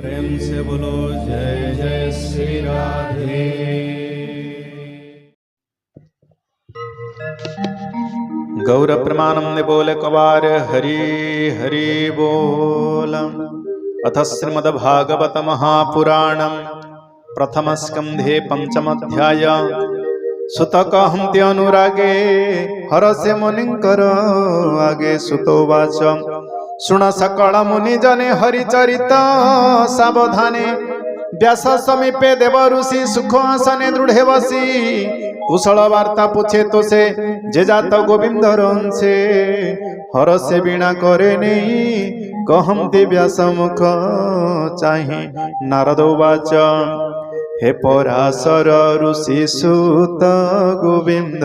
प्रेम से बोलो जय जय श्री राधे। गौर प्रमाणम निबोल कवार हरि हरि बोल। अथ श्रीमद्भागवत महापुराणम प्रथम स्कंधे पंचमध्याय। सुतकहंति अनुरागे हरसे मुनिंकर आगे सुतोवाच। शुण सकल मुनि जने हरिचरित सावधाने। व्यास समीपे देव ऋषि सुख आसने दृढ़े बसी। कुशल वार्ता पूछे तो से जे जात गोविंद रंसे। हरसे वीणा करे नहीं कहंति व्यास मुख चाहि। नारद उवाच हे पराशर ऋषि सुत गोविंद।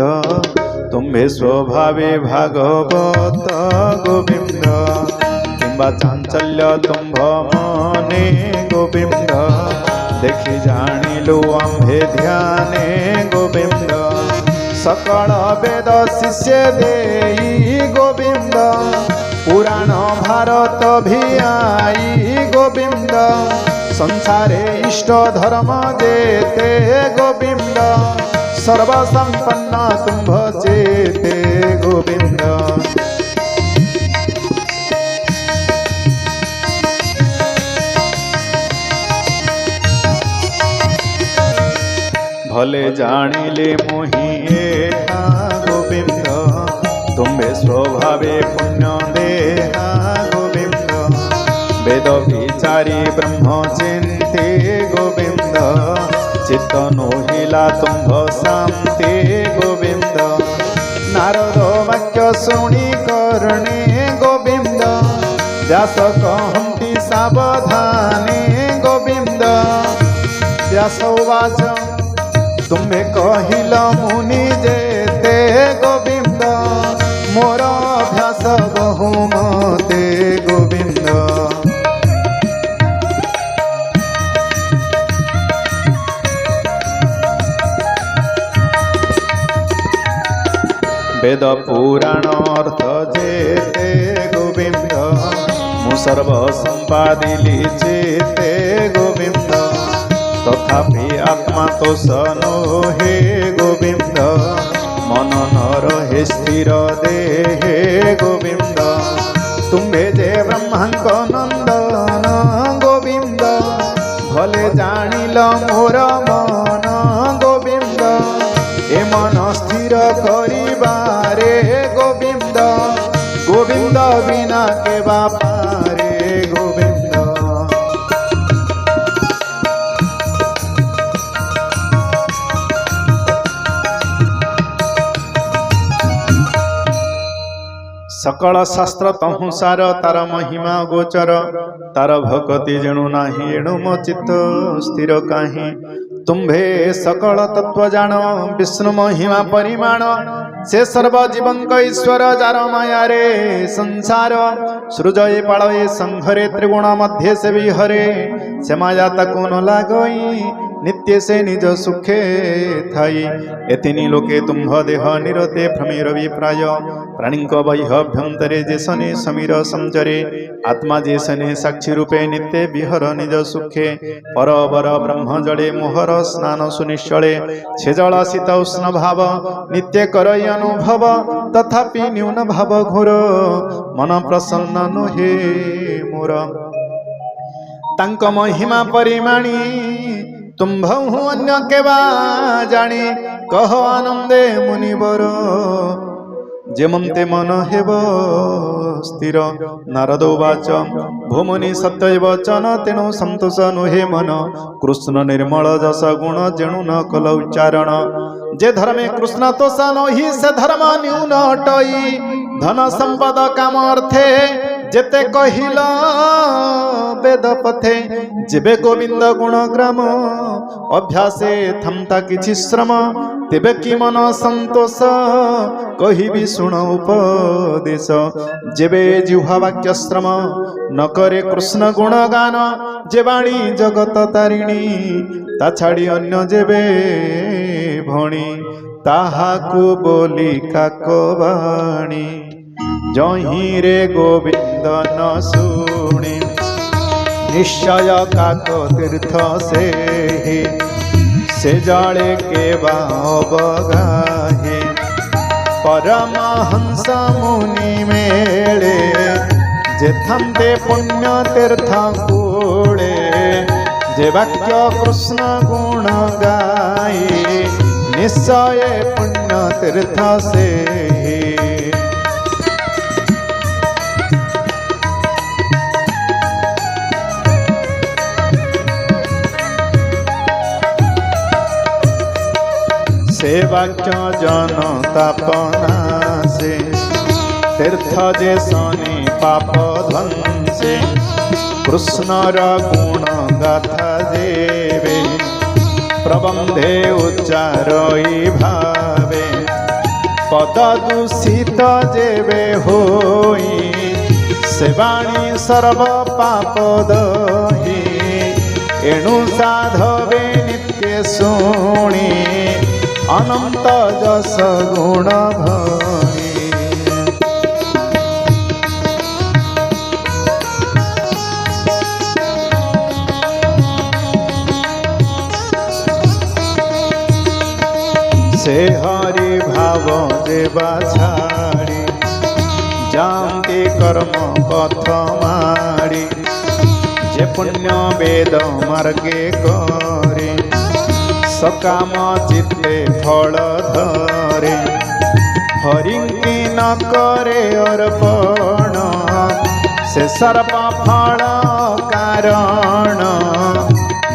तुम्भे स्वभावे भागवत गोविंद। किंबा चांचल्य तुम्भ मने गोविंद। देखि जानिलु आम्भे ध्याने गोविंद। सकल वेद शिष्य देई गोविंद। पुराण भारत भी आई गोविंद। संसारे इष्ट धर्म जेते गोविंद। सर्वसंपन्न तुम्भ चेते गोविंद। भले जानिले मोहि एहा गोविंद। तुम्भे स्वभावे पुण्य देहा गोविंद। वेद विचारी ब्रह्म चिंते गोविंद। चित्त नोहिला तुम्भ शांति गोविंद। नारद वाक्य शुणी करणे गोविंद। व्यास कहंति सावधाने गोविंद। व्यास उवाच तुम्हें कहिल मुनि जेते गोविंद। मोर अभ्यास बहुमते गोविंद। वेद पुराण अर्थ जेते गोविंद। मु सर्व संपादिली चेते गोविंद। तथापि आत्मा तो सनो हे गोविंद। मन न रहे स्थिर देहे गोविंद। तुम्भे जे ब्रह्मांक नंदन गोविंद। भले जानिल मोर मन गोविंद। ए मन स्थिर करिबारे गोविंद। गोविंद बिना के बापारे गोविंद। सकल शास्त्र तहु सार तार महिमा गोचर। तार भक्ति जेणु नाही एणु मो चित्त स्थिर काहि। तुम्भे सकल तत्व जान विष्णु महिमा परिमाण। से सर्व जीवंक ईश्वर जार माया रे संसार। सृजये पालये संघरे त्रिगुण मध्य से विहरे। से माया ताकु न लागई नित्य से निज सुखे थाई। एतिनी लोके तुम्भ देह निरते भ्रमेर विप्राय। प्राणिक बह्यभ्यंतरे जेसने समीर संचरे। आत्मा जेसने साक्षी रूपे नित्य विहर निज सुखे। परबर ब्रह्म जड़े मोहर स्नान सुनिश्चले। छे जल शीत उष्ण भाव नित्य करई अनुभव। तथापि न्यून भाव घोर मन प्रसन्न नोहे मोर। तांक महिमा परिमाणी तुम्भहु अन्य केवा जानी। कह आनंदे मुनिवर जेमंते मन हेब स्थिर। नारद उवाच भूमुनि सत्य वचन तेणु संतोष नुहे मन। कृष्ण निर्मल जस गुण जेणु न कल उच्चारण। जे धर्मे कृष्ण तोष नहि से धर्म न्यून अटई। धन संपद काम अर्थे जेते कहिल वेद पथे। जेबे गोविंद गुण ग्राम अभ्यासे थमता किछि श्रम। तेबे कि मन संतोष कहिबी शुण उपदेश। जेबे जिह्वा वाक्य श्रम न करे कृष्ण गुण गान। जे वाणी जगत तारिणी ता छाड़ी अन्य जेबे भणी। ताहाकु बोली काकवाणी। जही रे गोविंद न शुणी। निश्चय काक तीर्थ से जाले के बगाहे परमहंस मुनि मेले जेथंते पुण्य तीर्थ कूले जे वाक्य कृष्ण गुण गाए निश्चय पुण्य तीर्थ से वाक्य जनतापना से तीर्थ जे सने पाप ध्वंसे कृष्णर गुण गाथा जेवे प्रबंधे उच्चारई भावे पद दूषित जेवे होई सेवाणी सर्व पाप दही एणु साधवे नित्य शुणी अनंत जस गुण भई से हरि भाव देवा छाड़ी जानते कर्म पथ माड़ी जे पुण्य वेद मार्गे करे सकाम चित्ते फल धरे हरिंकी न करे अर्पण से सर्व फल कारण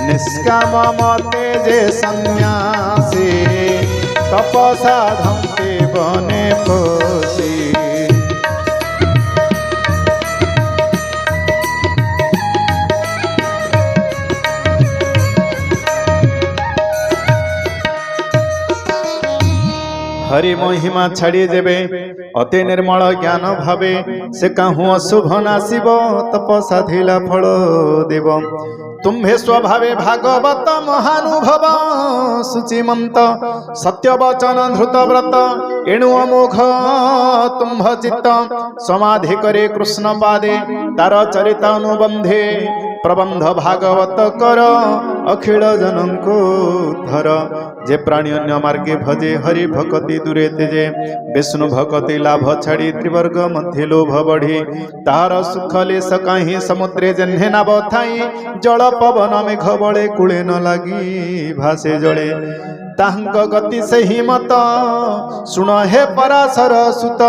निष्काम मते जे सन्यासी तपसा धमते बने पसी हरि महिमा छाड़ी देवे अति निर्मल ज्ञान भावे से कहूँ अशुभ नाशिब तपसा धिला फल देव तुम्हे स्वभावे भागवत महानुभव शुचिमंत सत्यवचन धृत व्रत एणु अमोघ तुम्भ चित्त समाधि करे कृष्ण पादे तार चरित अनुबंधे प्रबंध भागवत कर अखिल जनंको धर जे प्राणी अन्य मार्गे भजे हरि भक्ति दूरे तेजे विष्णु भक्ति लाभ छाड़ी त्रिवर्ग मध्य लोभ बढ़ी तार सुख लेस कहीं समुद्रे जन्हे नाव थाई जल पवन मेघ बड़े कूले न लगी भासे जड़े ताहंक गति से ही मत सुन हे पराशर सुत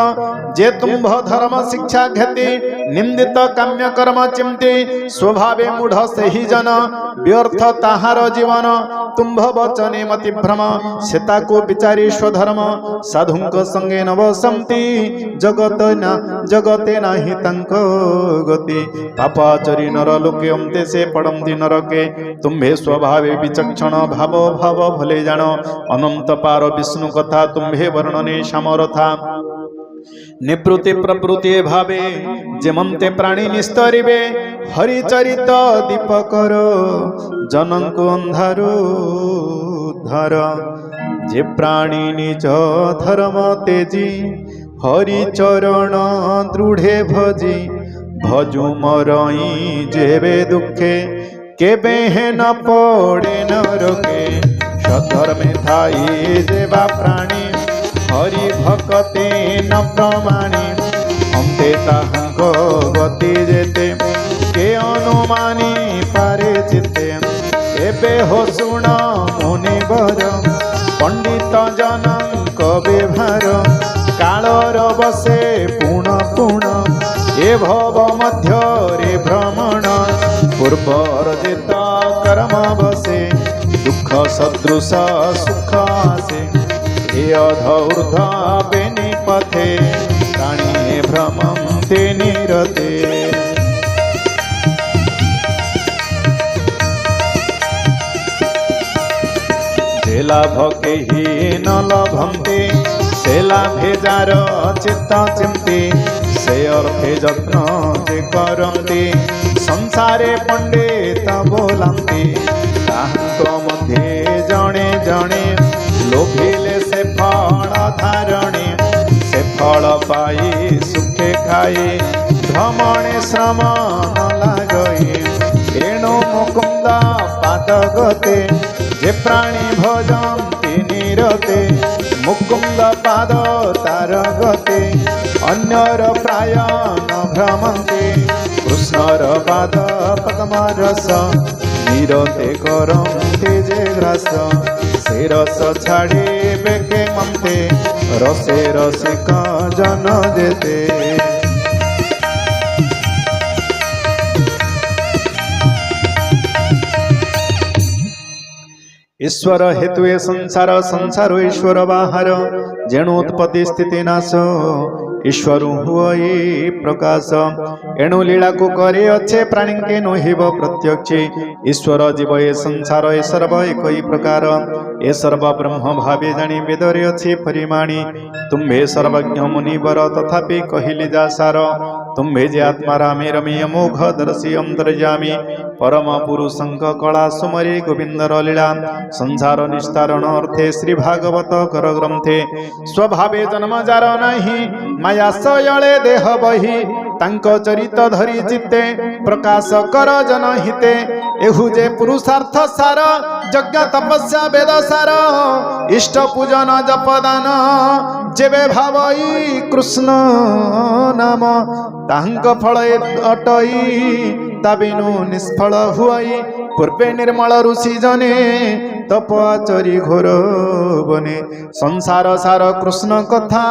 जे तुम्भ धर्म शिक्षा घेति निंदित काम्य कर्म चिंती स्वभावे मूढ़ से ही जन व्यर्थ ताहार जीवन तुम्भ वचने मति भ्रम सेता को विचारी स्वधर्म साधुंक संगे न वसंती जगते नाही तंक गति पापाचरी नर लोके अंते से पड़ंती नरके तुम्भे स्वभावे विचक्षण भाव भाव भले जान अनंत पार विष्णु कथा तुम्भे वर्णने समरथा निवृत्ति प्रवृत्ति भावे जेमंते प्राणी निस्तरिवे हरिचरित दीपकर जनंको अंधारो धर जे प्राणी निज धर्म तेजी हरिचरण दृढ़े भजी भजु मरई जेबे दुखे केबे न पड़े नरके सधर्मे थाई जेबा प्राणी हरि भक्ति न प्रमाणी अंते ताहंक गति जेते के अनुमानी पारे चिते एबे हो सुण मुनिवर पंडित जनक व्यवहार कालर बसे पुण पुण ए भव मध्य रे भ्रमण पूर्वरजित कर्म बसे दुख सदृश सुख आसे हे अधौर्ध बेनि पथे प्राणी भ्रमन्ते निरते जे लाभ केहि न लभन्ते से लाभे जार चित्त चिंती से अर्थे यत्न जे करन्ति संसारे पंडित बोलन्ति ताहांक मध्ये जणे जणे लोभिले से फल धारणे से फल पाई सुखे खाई भ्रमणे श्रम न लागई पाद गते जे प्राणी भजन्ति निरते मुकुंद पाद तार गते अन्यर प्राय न भ्रमन्ते कृष्णर पाद पद्म रस निरते करन्ते जे ग्रास से रस छाड़े बेके मन्ते रसे रसिक जन देते। ईश्वर हेतु ए संसार संसार ईश्वर बाहर जेणु उत्पत्ति स्थिति नाश ईश्वर हुए प्रकाश एणु लीला को करे अच्छे प्राणी के नोहिब प्रत्यक्ष ईश्वर जीव ए संसार ए सर्व एक ही प्रकार ए सर्व ब्रह्म भावे जानी वेदरे अच्छे परिमाणी तुम्भे सर्वज्ञ मुनिवर तथापि कहली जा सार तुम्भे जे आत्मा रामे रमी अमोघ दर्शी अंतर्जामी परम पुरुषंक कला सुमरी गोविंदर लीला संसार निस्तारण अर्थे श्री भागवत कर ग्रंथे स्वभावे जन्म जार नहीं माया सयले देह बही तांक चरित धरी चित्ते प्रकाश कर जनहिते एहु जे पुरुषार्थ सार यज्ञ तपस्या वेद सार इष्ट पूजन जपदान जेबे भावई कृष्ण नाम तांक फल अटई ताबिनु निष्फल हुई पूर्वे निर्मल ऋषि जने तप आचरी घोर बने संसार सार कृष्ण कथा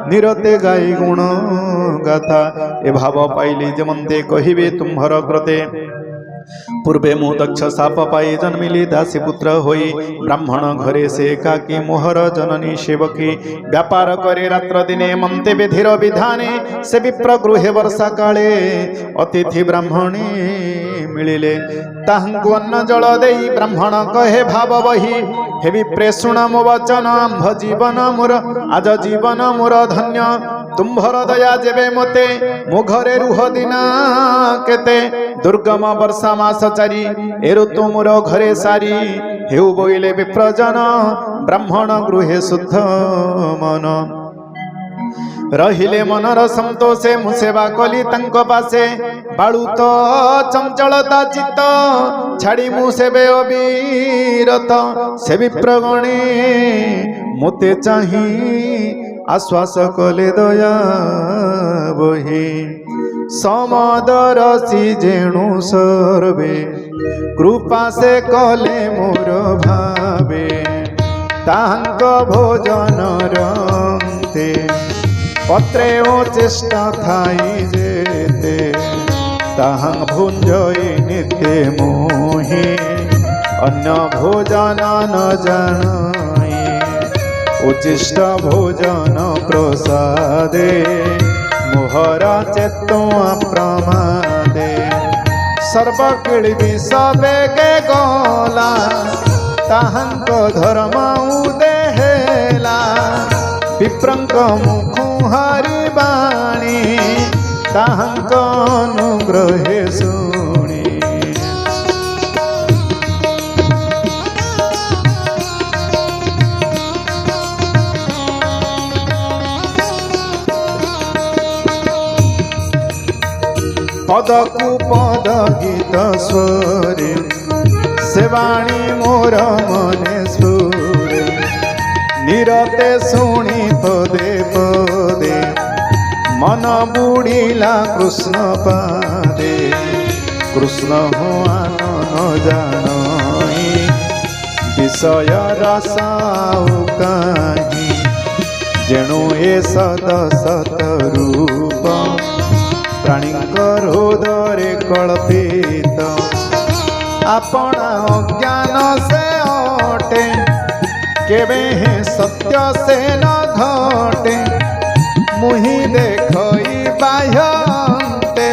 निरते गाई गुण गाथा ए भाव पाइले जमंते कहिबे तुम्हर कृते पूर्वे मु दक्ष साप पाई जन्मिली दासी पुत्र होई ब्राह्मण घरे से एकाकी मोहर जननी सेवकी व्यापार करे रात्र दिने ममते विधिर विधाने से विप्र गृहे वर्षा काले अतिथि ब्राह्मणी मिलिले ताहंकु अन्न जल देई ब्राह्मण कहे भाव बही हे विप्रे शुण मो वचन आंभ जीवन मोर आज जीवन मोर धन्य तुम्भर दया जेबे मते मो घरे रुह दिना केते दुर्गम वर्षा मास चारी ए ऋतु मोर घरे सारी हेउ बोइले विप्रजन ब्राह्मण गृहे शुद्ध मन रहिले मनर संतोषे मु सेवा कली तंक पासे बाळुत चंचलता चित्त छाड़ी मु सेबे अविरत से विप्रगणे मोते चाही आश्वास कले दया बही समदरसी जेणु सर्वे कृपा से कले मोर भावे तांक भोजन रंते पत्रे ओ चेष्टा थाई जेते ताहां भुंजई नित्य मोहि अन्न भोजन न जानाई उचिष्ट भोजन प्रसादे मोहरा चेतो प्रमादे सर्व किळबी सबेगे गला ताहांक धर्म उदेहेला विप्रंक मुखु हरि बाणी ताहांक अनुग्रहे शुणी पदकु पद गीत स्वरे सेवाणी मोर मने स्फुरे निरते शुणी पदे पदे मन बुड़ीला कृष्ण पादे कृष्ण हुआ न जानी विषय रसाऊ कहीं जेणु ए सद सत रूप प्राणीकर हृदय कल्पित अपना अज्ञान से अटे केवे सत्य से न घटे मुहि देखई बाह्यंते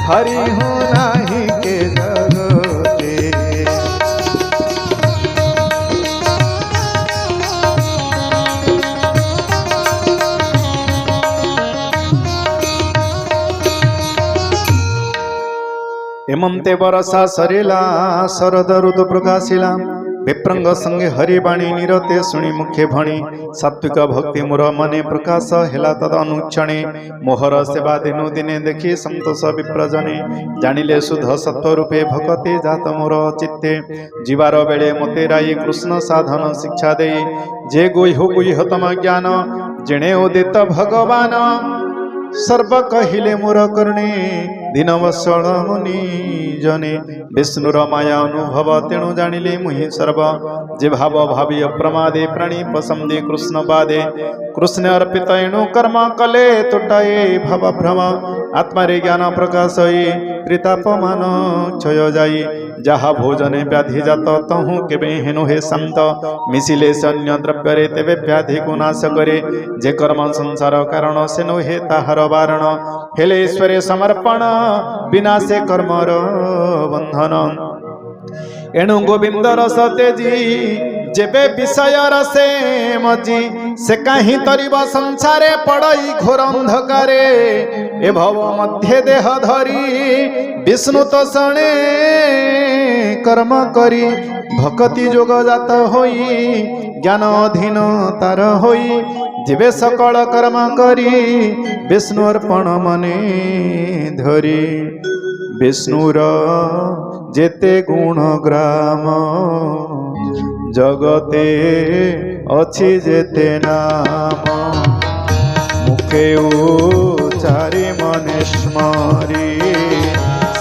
हरि हूँ नाही के जगते हेमंते बरसा सरिला शरद ऋतु प्रकाशिला विप्रंग संगे हरिवाणी निरते शुणी मुखे भणी सात्विक भक्ति मोर मने प्रकाश हेला तद अनुक्षणे मोहर सेवा दिनु दिने देखी संतोष विप्रजने जानिले शुद्ध सत्व रूपे भक्ति जात मोर चित्ते जीवार बेले मते राई कृष्ण साधन शिक्षा दे जे गुह्य तम ज्ञान जिणे उदित भगवान सर्व कहिले मोर कर्णे दीनवत्सल मुनि जने विष्णुर माया अनुभव तेणु जानिले मुहि सर्व जे भाव भावी अप्रमादे प्राणी पसंदे कृष्ण पादे कृष्ण अर्पित एणु कर्म कले तुटाए भव भ्रम आत्मारे ज्ञान प्रकाशये त्रितापमान क्षय जाई जहा भोजने व्याधि जात तहु केबे हेनु हे शांत मिसिले अन्य द्रव्य तेबे व्याधि को नाश करे जे कर्म संसार कारण सेनु हे ताहार वारण हेले ईश्वरे समर्पण विनाशे कर्मर बंधन एणु गोविंद रस तेजी जेबे विषय रसे मजी से कहीं तरीब संसारे पड़ई घोर अंधकारे ए भव मध्य देह धरी विष्णु तो शणे कर्म करी भक्ति जोग जात होई ज्ञान अधीन तार होई जीवे सकल कर्म करी विष्णु अर्पण मने धरी विष्णुर जेते गुण ग्राम जगते अछि जेते नाम मुखे उचारि मने स्मरी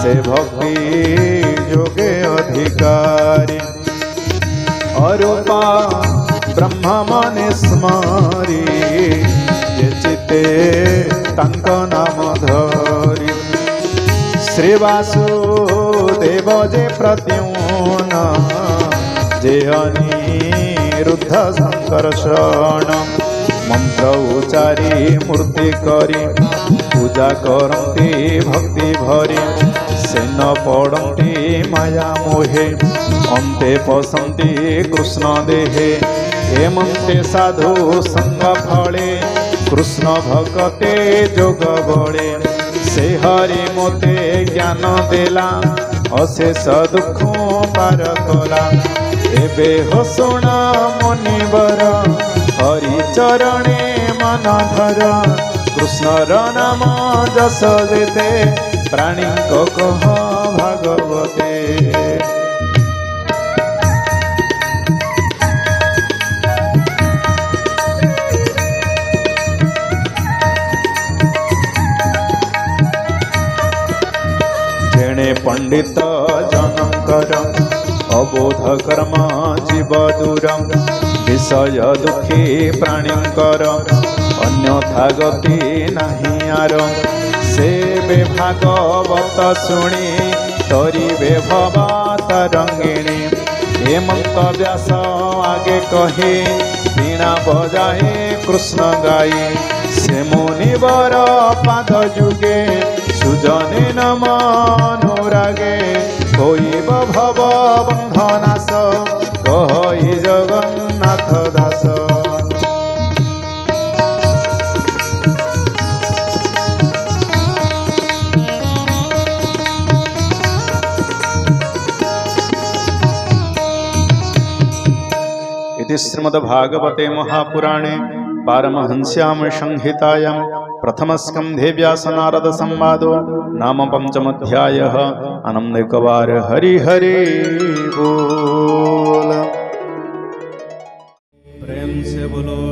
से भक्ति योगे अधिकारी अरूपा ब्रह्म मने स्मरी जे चिते तांक नाम धरी श्री वासुदेव जे प्रत्युन जे अनिरुद्ध संकर्षण मंत्र उचारी मूर्ति करी पूजा करती भक्ति भरी सेन पड़ती माया मोहे अंते पसंती कृष्ण देहे हेमंते साधु संग फले कृष्ण भक्ते जोग बड़े से हरि मोते ज्ञान देला अशेष दुख पार कला एबे हो शुण मुनिवर हरि चरणे मन धर कृष्णर नाम जस जेते प्राणी को कह भागवते जेणे पंडित जनकर अबोध कर्म जीव दूर विषय दुखी प्राणीकर अन्यथा गति नहीं आर से बे भागवत शुणी तरीबे भव तरंगिणी हेमंत व्यास आगे कहे वीणा बजाए कृष्ण गाई से मुनिवर पाद जुगे सुजने नम अनुरागे होइब भव बंधनाश कहि जगन्नाथ दास इति श्रीमद्भागवते महापुराणे पारमहंस्यां संहितायां प्रथमस्कन्धे व्यासनारद संवादो नाम पंचमोऽध्यायः आनंदकवार हरि हरि बोल प्रेम से बोलो